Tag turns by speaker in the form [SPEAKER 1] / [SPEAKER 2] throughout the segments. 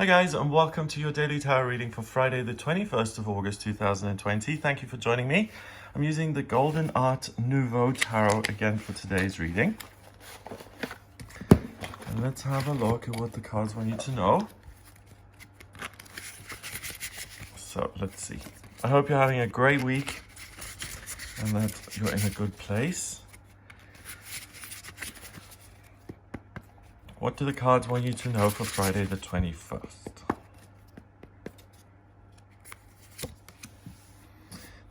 [SPEAKER 1] Hi guys, and welcome to your daily tarot reading for Friday the 21st of August 2020. Thank you for joining me. I'm using the Golden Art Nouveau Tarot again for today's reading. And let's have a look at what the cards want you to know. So let's see. I hope you're having a great week and that you're in a good place. What do the cards want you to know for Friday the 21st?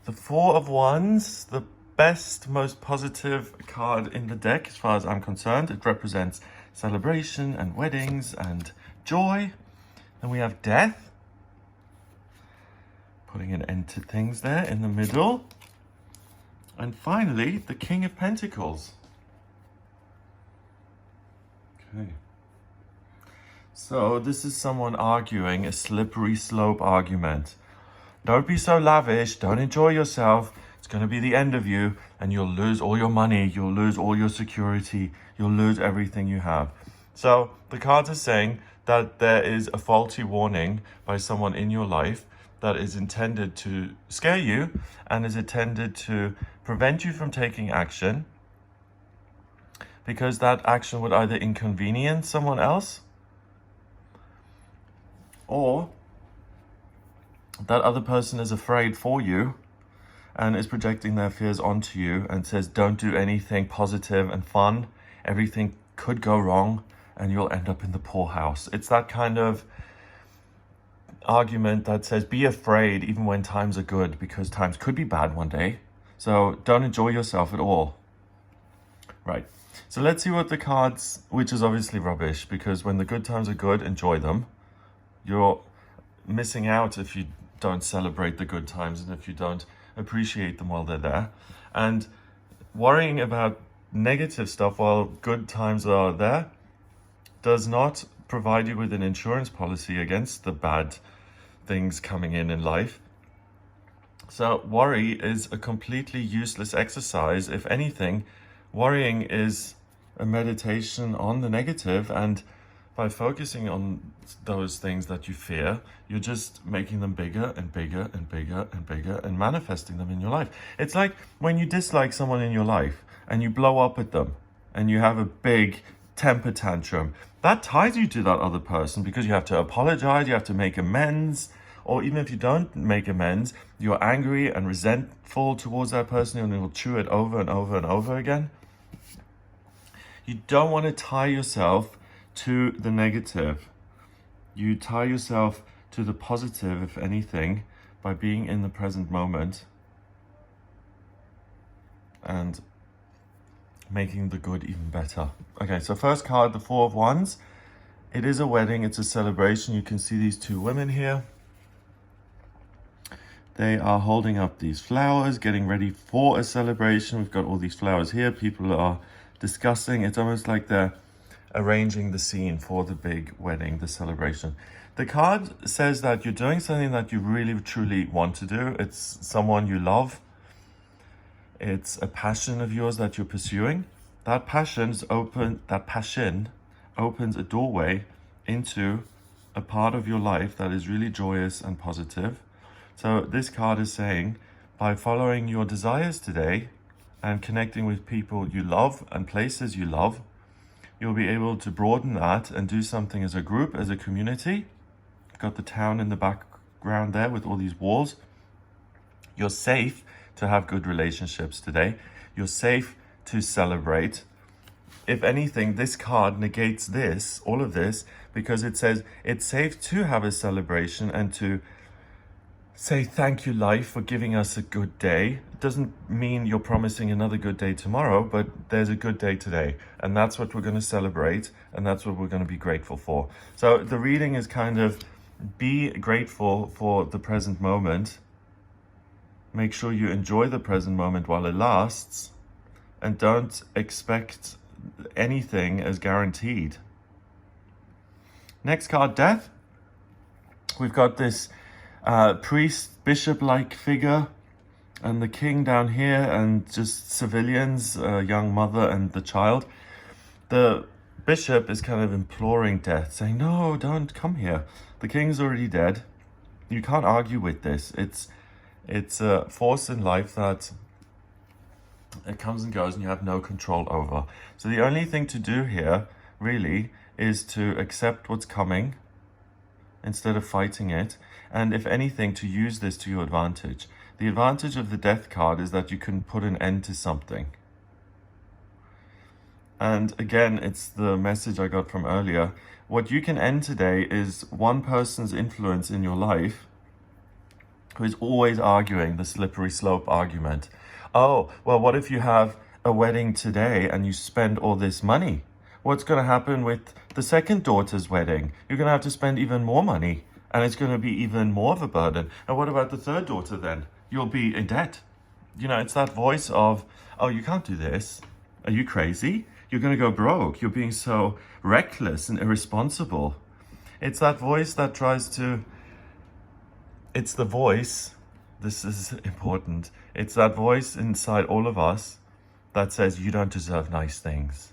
[SPEAKER 1] The Four of Wands, the best, most positive card in the deck as far as I'm concerned. It represents celebration and weddings and joy. Then we have Death, putting an end to things there in the middle. And finally, the King of Pentacles. Okay. So this is someone arguing a slippery slope argument. Don't be so lavish. Don't enjoy yourself. It's going to be the end of you and you'll lose all your money. You'll lose all your security. You'll lose everything you have. So the cards are saying that there is a faulty warning by someone in your life that is intended to scare you and is intended to prevent you from taking action, because that action would either inconvenience someone else or that other person is afraid for you and is projecting their fears onto you and says, don't do anything positive and fun. Everything could go wrong and you'll end up in the poorhouse. It's that kind of argument that says, be afraid even when times are good, because times could be bad one day. So don't enjoy yourself at all. Right. So let's see what the cards, which is obviously rubbish, because when the good times are good, enjoy them. You're missing out if you don't celebrate the good times and if you don't appreciate them while they're there. And worrying about negative stuff while good times are there does not provide you with an insurance policy against the bad things coming in life. So worry is a completely useless exercise. If anything, worrying is a meditation on the negative, and by focusing on those things that you fear, you're just making them bigger and bigger and bigger and bigger and manifesting them in your life. It's like when you dislike someone in your life and you blow up at them and you have a big temper tantrum. That ties you to that other person because you have to apologize, you have to make amends, or even if you don't make amends, you're angry and resentful towards that person and you'll chew it over and over and over again. You don't want to tie yourself to the negative. You tie yourself to the positive, if anything, by being in the present moment and making the good even better. Okay, so first card, the Four of Wands. It is a wedding, it's a celebration. You can see these two women here. They are holding up these flowers, getting ready for a celebration. We've got all these flowers here. People are discussing. It's almost like they're arranging the scene for the big wedding, the celebration. The card says that you're doing something that you really truly want to do. It's someone you love. It's a passion of yours that you're pursuing. That passion opens a doorway into a part of your life that is really joyous and positive. So this card is saying, by following your desires today and connecting with people you love and places you love, you'll be able to broaden that and do something as a group, as a community. You've got the town in the background there with all these walls. You're safe to have good relationships today. You're safe to celebrate. If anything, this card negates this, all of this, because it says it's safe to have a celebration and to say thank you, life, for giving us a good day. It doesn't mean you're promising another good day tomorrow, but there's a good day today. And that's what we're going to celebrate. And that's what we're going to be grateful for. So the reading is kind of be grateful for the present moment. Make sure you enjoy the present moment while it lasts. And don't expect anything as guaranteed. Next card, Death. We've got this priest, bishop-like figure, and the king down here, and just civilians, young mother and the child. The Bishop is kind of imploring death, saying, no, don't come here. The king's already dead. You can't argue with this. It's a force in life that it comes and goes and you have no control over. So the only thing to do here, really, is to accept what's coming instead of fighting it. And if anything, to use this to your advantage. The advantage of the death card is that you can put an end to something. And again, it's the message I got from earlier. What you can end today is one person's influence in your life who is always arguing the slippery slope argument. Oh, well, what if you have a wedding today and you spend all this money? What's going to happen with the second daughter's wedding? You're going to have to spend even more money, and it's going to be even more of a burden. And what about the third daughter then? You'll be in debt. You know, it's that voice of, oh, you can't do this. Are you crazy? You're going to go broke. You're being so reckless and irresponsible. It's that voice that tries to... It's the voice, this is important, it's that voice inside all of us that says you don't deserve nice things.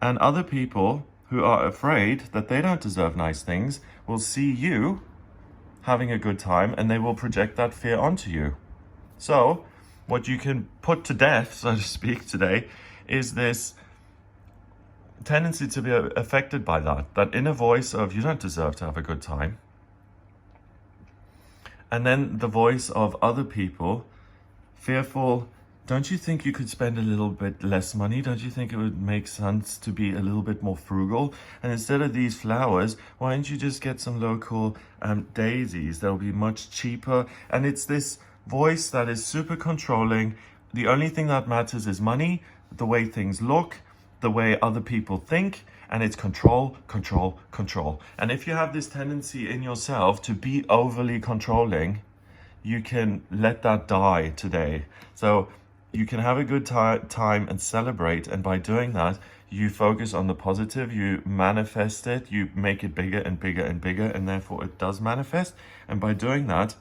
[SPEAKER 1] And other people who are afraid that they don't deserve nice things will see you having a good time and they will project that fear onto you. So, what you can put to death, so to speak, today is this tendency to be affected by that inner voice of you don't deserve to have a good time. And then the voice of other people, fearful, don't you think you could spend a little bit less money? Don't you think it would make sense to be a little bit more frugal? And instead of these flowers, why don't you just get some local daisies? They'll be much cheaper. And it's this voice that is super controlling. The only thing that matters is money, the way things look, the way other people think, and it's control, control, control. And if you have this tendency in yourself to be overly controlling, you can let that die today. So you can have a good time and celebrate. And by doing that, you focus on the positive, you manifest it, you make it bigger and bigger and bigger, and therefore it does manifest. And by doing that,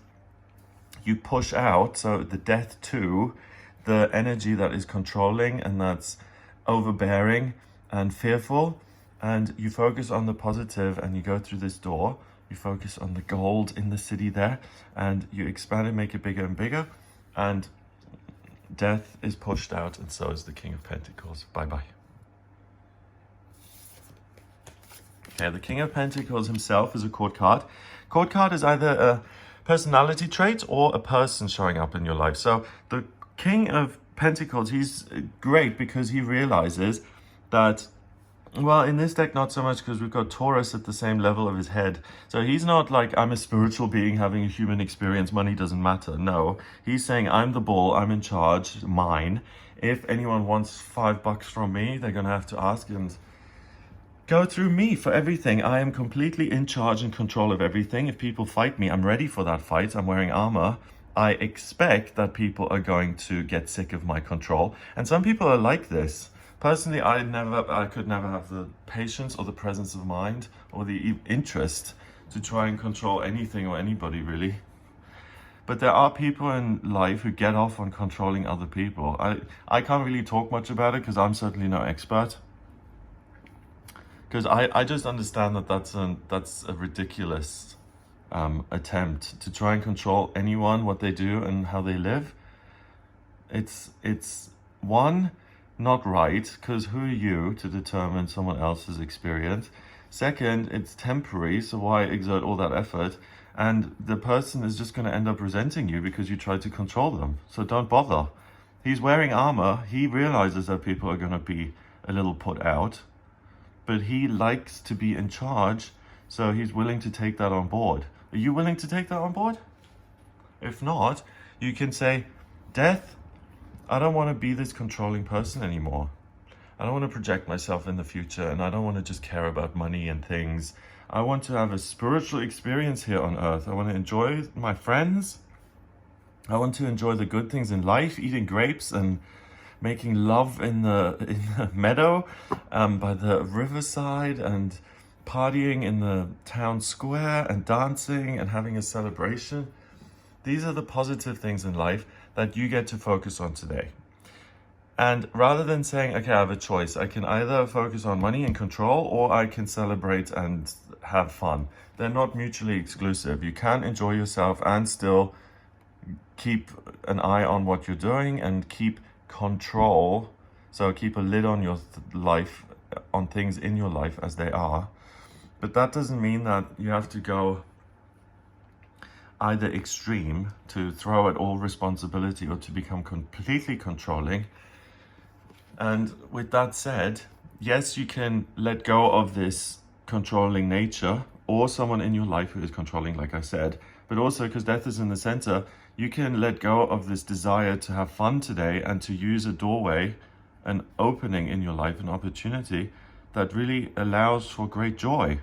[SPEAKER 1] you push out, so the death too, the energy that is controlling and that's overbearing and fearful, and you focus on the positive and you go through this door, you focus on the gold in the city there, and you expand it, make it bigger and bigger, and death is pushed out, and so is the King of Pentacles. Bye-bye. Okay, the King of Pentacles himself is a court card. Court card is either a personality trait or a person showing up in your life. So the King of Pentacles, he's great because he realizes that, well, in this deck, not so much because we've got Taurus at the same level of his head. So he's not like, I'm a spiritual being having a human experience, money doesn't matter. No, he's saying, I'm the bull, I'm in charge, mine. If anyone wants $5 from me, they're going to have to ask and go through me for everything. I am completely in charge and control of everything. If people fight me, I'm ready for that fight. I'm wearing armor. I expect that people are going to get sick of my control. And some people are like this. Personally, I could never have the patience or the presence of mind or the interest to try and control anything or anybody, really. But there are people in life who get off on controlling other people. I can't really talk much about it because I'm certainly no expert. Because I just understand that that's a ridiculous attempt to try and control anyone, what they do and how they live. It's one, not right, because who are you to determine someone else's experience? Second, it's temporary, so why exert all that effort? And the person is just going to end up resenting you because you tried to control them. So don't bother. He's wearing armor. He realizes that people are going to be a little put out, but he likes to be in charge, so he's willing to take that on board. Are you willing to take that on board? If not, you can say, Death, I don't want to be this controlling person anymore. I don't want to project myself in the future, and I don't want to just care about money and things. I want to have a spiritual experience here on earth. I want to enjoy my friends. I want to enjoy the good things in life, eating grapes and making love in the meadow by the riverside, and partying in the town square and dancing and having a celebration. These are the positive things in life that you get to focus on today. And rather than saying, okay, I have a choice, I can either focus on money and control, or I can celebrate and have fun. They're not mutually exclusive. You can enjoy yourself and still keep an eye on what you're doing and keep control. So keep a lid on your life, on things in your life as they are. But that doesn't mean that you have to go either extreme to throw at all responsibility or to become completely controlling. And with that said, yes, you can let go of this controlling nature or someone in your life who is controlling, like I said, but also because death is in the center, you can let go of this desire to have fun today and to use a doorway, an opening in your life, an opportunity that really allows for great joy.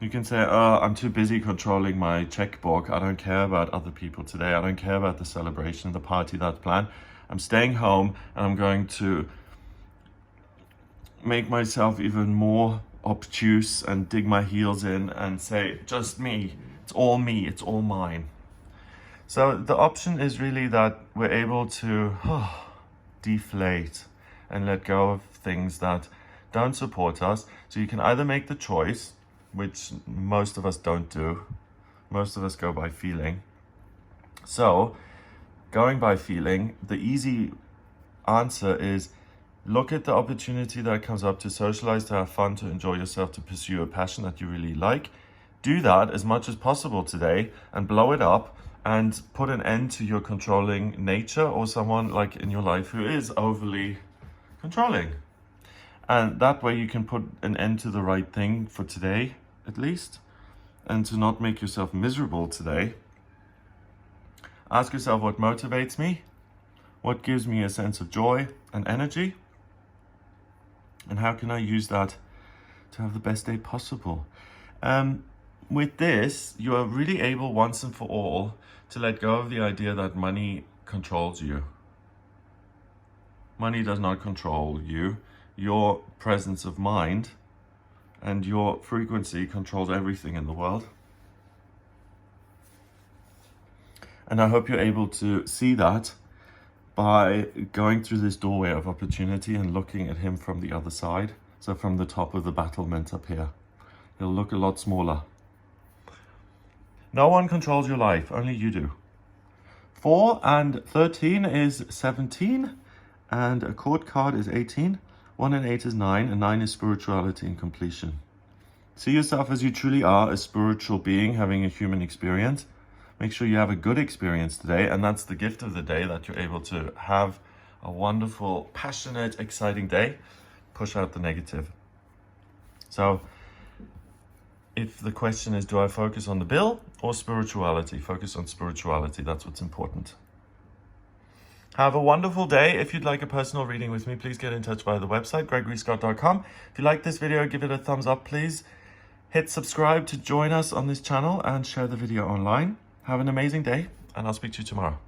[SPEAKER 1] You can say, oh, I'm too busy controlling my checkbook. I don't care about other people today. I don't care about the celebration, the party that's planned. I'm staying home and I'm going to make myself even more obtuse and dig my heels in and say, just me, it's all mine. So the option is really that we're able to deflate and let go of things that don't support us. So you can either make the choice, which most of us don't do. Most of us go by feeling. So going by feeling, the easy answer is look at the opportunity that comes up to socialize, to have fun, to enjoy yourself, to pursue a passion that you really like. Do that as much as possible today and blow it up and put an end to your controlling nature or someone like in your life who is overly controlling. And that way you can put an end to the right thing for today, at least, and to not make yourself miserable today. Ask yourself, what motivates me? What gives me a sense of joy and energy? And how can I use that to have the best day possible? With this, you are really able once and for all to let go of the idea that money controls you. Money does not control you. Your presence of mind and your frequency controls everything in the world. And I hope you're able to see that by going through this doorway of opportunity and looking at him from the other side. So from the top of the battlement up here, he'll look a lot smaller. No one controls your life, only you do. 4 and 13 is 17, and a court card is 18. 1 and 8 is 9, and 9 is spirituality and completion. See yourself as you truly are, a spiritual being having a human experience. Make sure you have a good experience today, and that's the gift of the day, that you're able to have a wonderful, passionate, exciting day. Push out the negative. So if the question is, do I focus on the bill or spirituality? Focus on spirituality. That's what's important. Have a wonderful day. If you'd like a personal reading with me, please get in touch via the website, gregoryscott.com. If you like this video, give it a thumbs up, please. Hit subscribe to join us on this channel and share the video online. Have an amazing day, and I'll speak to you tomorrow.